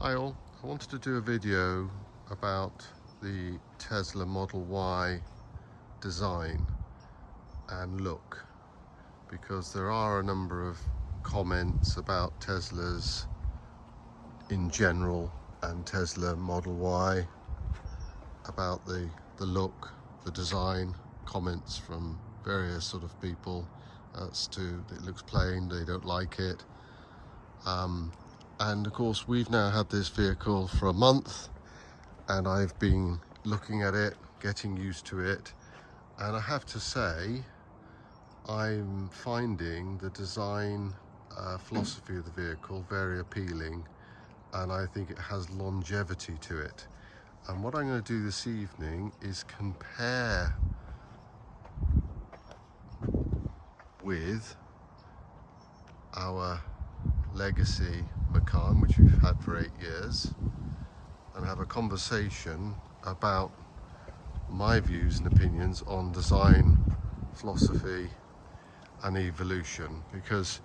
Hi all, I wanted to do a video about the Tesla Model Y design and look, because there are a number of comments about Teslas in general and Tesla Model Y, about the look, the design, comments from various sort of people as to it looks plain, they don't like it. And of course we've now had this vehicle for a month and I've been looking at it, getting used to it, and I have to say I'm finding the design philosophy of the vehicle very appealing, and I think it has longevity to it. And what I'm going to do this evening is compare with our legacy Macan, which we've had for 8 years, and have a conversation about my views and opinions on design, philosophy and evolution. Because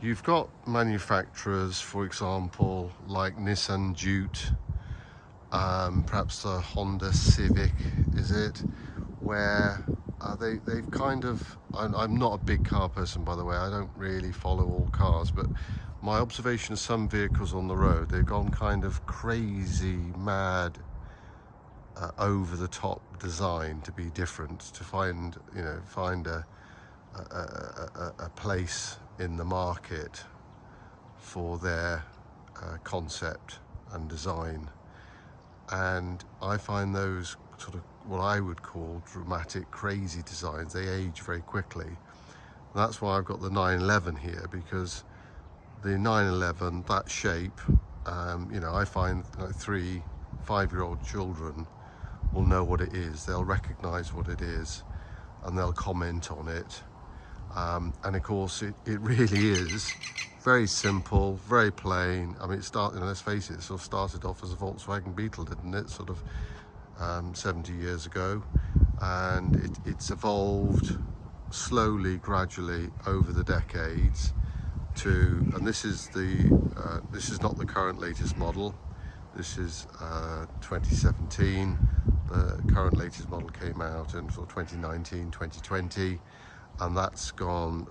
you've got manufacturers, for example, like Nissan Jute, perhaps the Honda Civic, is it, where they've kind of, I'm not a big car person, by the way, I don't really follow all cars, but my observation of some vehicles on the road, they've gone kind of crazy, mad, over the top design to be different, to find a place in the market for their concept and design. And I find those sort of what I would call dramatic, crazy designs, they age very quickly. And that's why I've got the 911 here, because the 911, that shape, I find like 3-5-year-old children will know what it is. They'll recognize what it is and they'll comment on it. And of course it really is very simple, very plain. I mean, let's face it, it sort of started off as a Volkswagen Beetle, didn't it? Sort of 70 years ago. And it's evolved slowly, gradually over the decades and this is not the current latest model. This is 2017. The current latest model came out in sort of 2019, 2020, and that's gone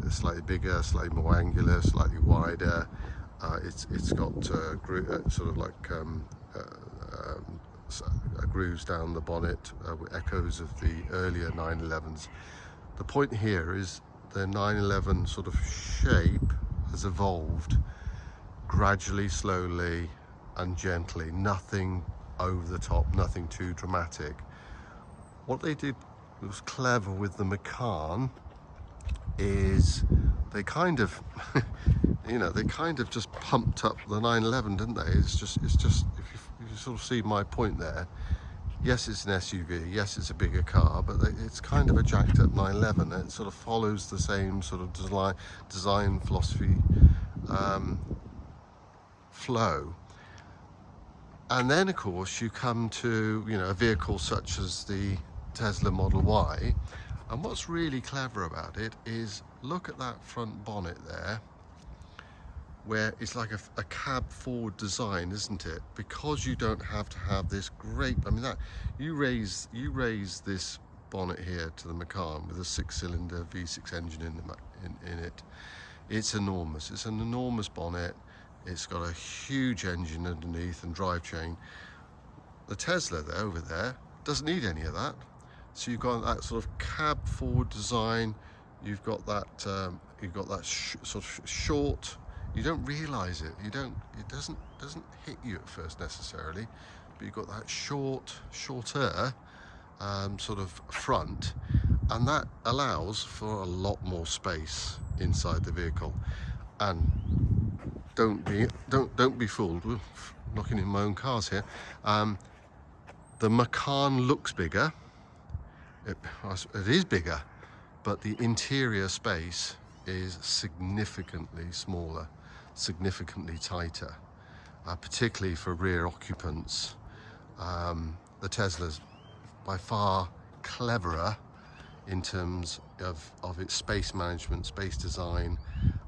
slightly bigger, slightly more angular, slightly wider. It's got sort of like grooves down the bonnet with echoes of the earlier 911s. The point here is the 911 sort of shape has evolved gradually, slowly and gently, nothing over the top, nothing too dramatic. What they did was clever with the Macan is they kind of they kind of just pumped up the 911, didn't they? It's just if you sort of see my point there. Yes, it's an SUV, yes, it's a bigger car, but it's kind of a jacked up 911. It sort of follows the same sort of design philosophy flow. And then, of course, you come to, a vehicle such as the Tesla Model Y. And what's really clever about it is look at that front bonnet there, where it's like a cab forward design, isn't it? Because you don't have to have this great, that you raise this bonnet here to the Macan with a 6-cylinder V6 engine in it. It's enormous. It's an enormous bonnet. It's got a huge engine underneath and drivetrain. The Tesla over there doesn't need any of that. So you've got that sort of cab forward design. You've got that sort of short. You don't realize it. It doesn't hit you at first necessarily, but you've got that shorter sort of front, and that allows for a lot more space inside the vehicle. And don't be fooled. We're knocking in my own cars here. The Macan looks bigger. It is bigger, but the interior space is significantly smaller, significantly tighter, particularly for rear occupants. The Tesla's by far cleverer in terms of its space management, space design,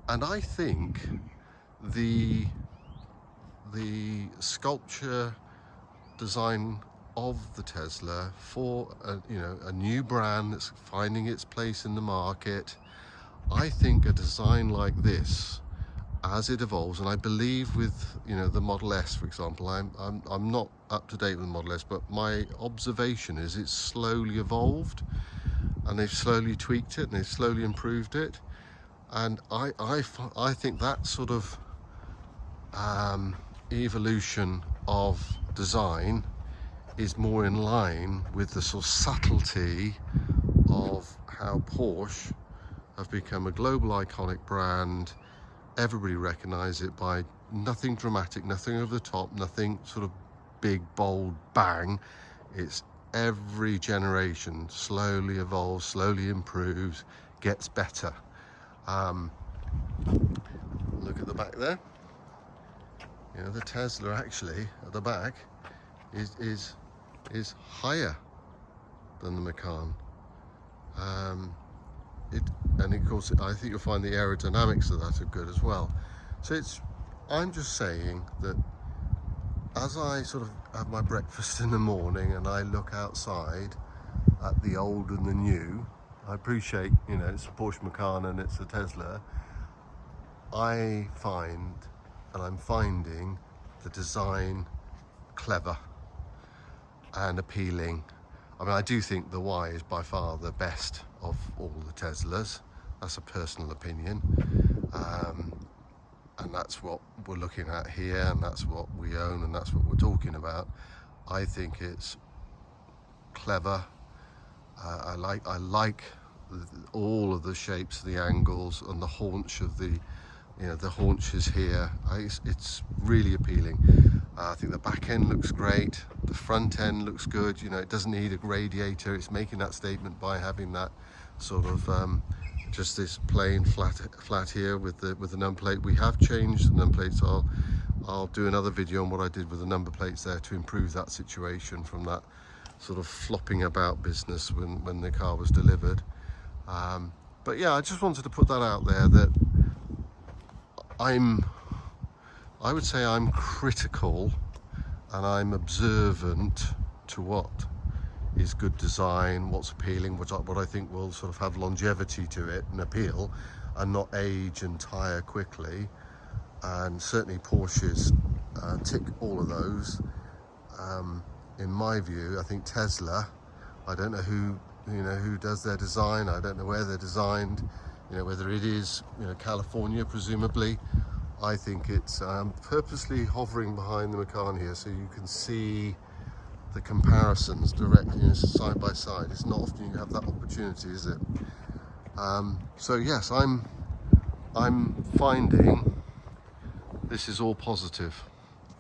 and I think the the sculpture design of the Tesla for a new brand that's finding its place in the market. I think a design like this, as it evolves, and I believe with the Model S, for example, I'm not up to date with the Model S, but my observation is it's slowly evolved, and they've slowly tweaked it and they've slowly improved it, and I think that sort of evolution of design is more in line with the sort of subtlety of how Porsche have become a global iconic brand. Everybody recognize it by nothing dramatic, nothing over the top, nothing sort of big, bold bang. It's every generation slowly evolves, slowly improves, gets better. Look at the back there. The Tesla actually at the back is higher than the Macan. And of course, I think you'll find the aerodynamics of that are good as well. So I'm just saying that as I sort of have my breakfast in the morning and I look outside at the old and the new, I appreciate, it's a Porsche Macan and it's a Tesla. I'm finding the design clever and appealing. I mean, I do think the Y is by far the best of all the Teslas. That's a personal opinion. And that's what we're looking at here, and that's what we own, and that's what we're talking about. I think it's clever. I like all of the shapes, the angles, and the haunch of the haunches here. It's really appealing. I think the back end looks great. The front end looks good. It doesn't need a radiator. It's making that statement by having that sort of just this plain flat here with the number plate. We have changed the number plates. I'll do another video on what I did with the number plates there to improve that situation from that sort of flopping about business when the car was delivered. But yeah, I just wanted to put that out there, that I would say I'm critical and I'm observant to what is good design, what's appealing, what I think will sort of have longevity to it and appeal and not age and tire quickly. And certainly Porsches tick all of those. In my view, I think Tesla, I don't know who does their design. I don't know where they're designed, whether it is California presumably. I think it's purposely hovering behind the Macan here so you can see the comparisons directly, side by side. It's not often you have that opportunity, is it? So yes, I'm finding this is all positive,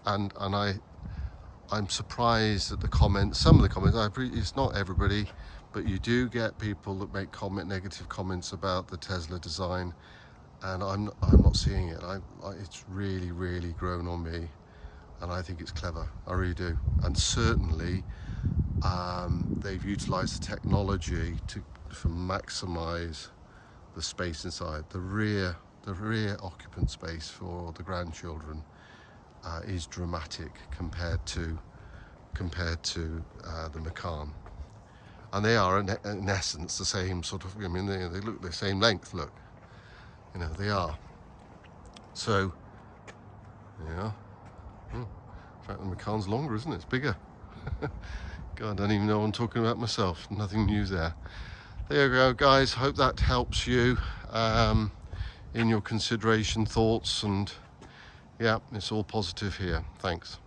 and I'm surprised at the comments. Some of the comments, it's not everybody, but you do get people that make negative comments about the Tesla design, and I'm not seeing it. It's really grown on me, and I think it's clever. I really do. And certainly they've utilized the technology to maximize the space inside. The rear occupant space for the grandchildren is dramatic compared to the Macan. And they are in essence the same sort of, they look the same length, look. They are. So, in fact the Macan's longer, isn't it? It's bigger. God, I don't even know what I'm talking about myself. Nothing new there. There you go, guys. Hope that helps you in your consideration, thoughts, and yeah, it's all positive here. Thanks.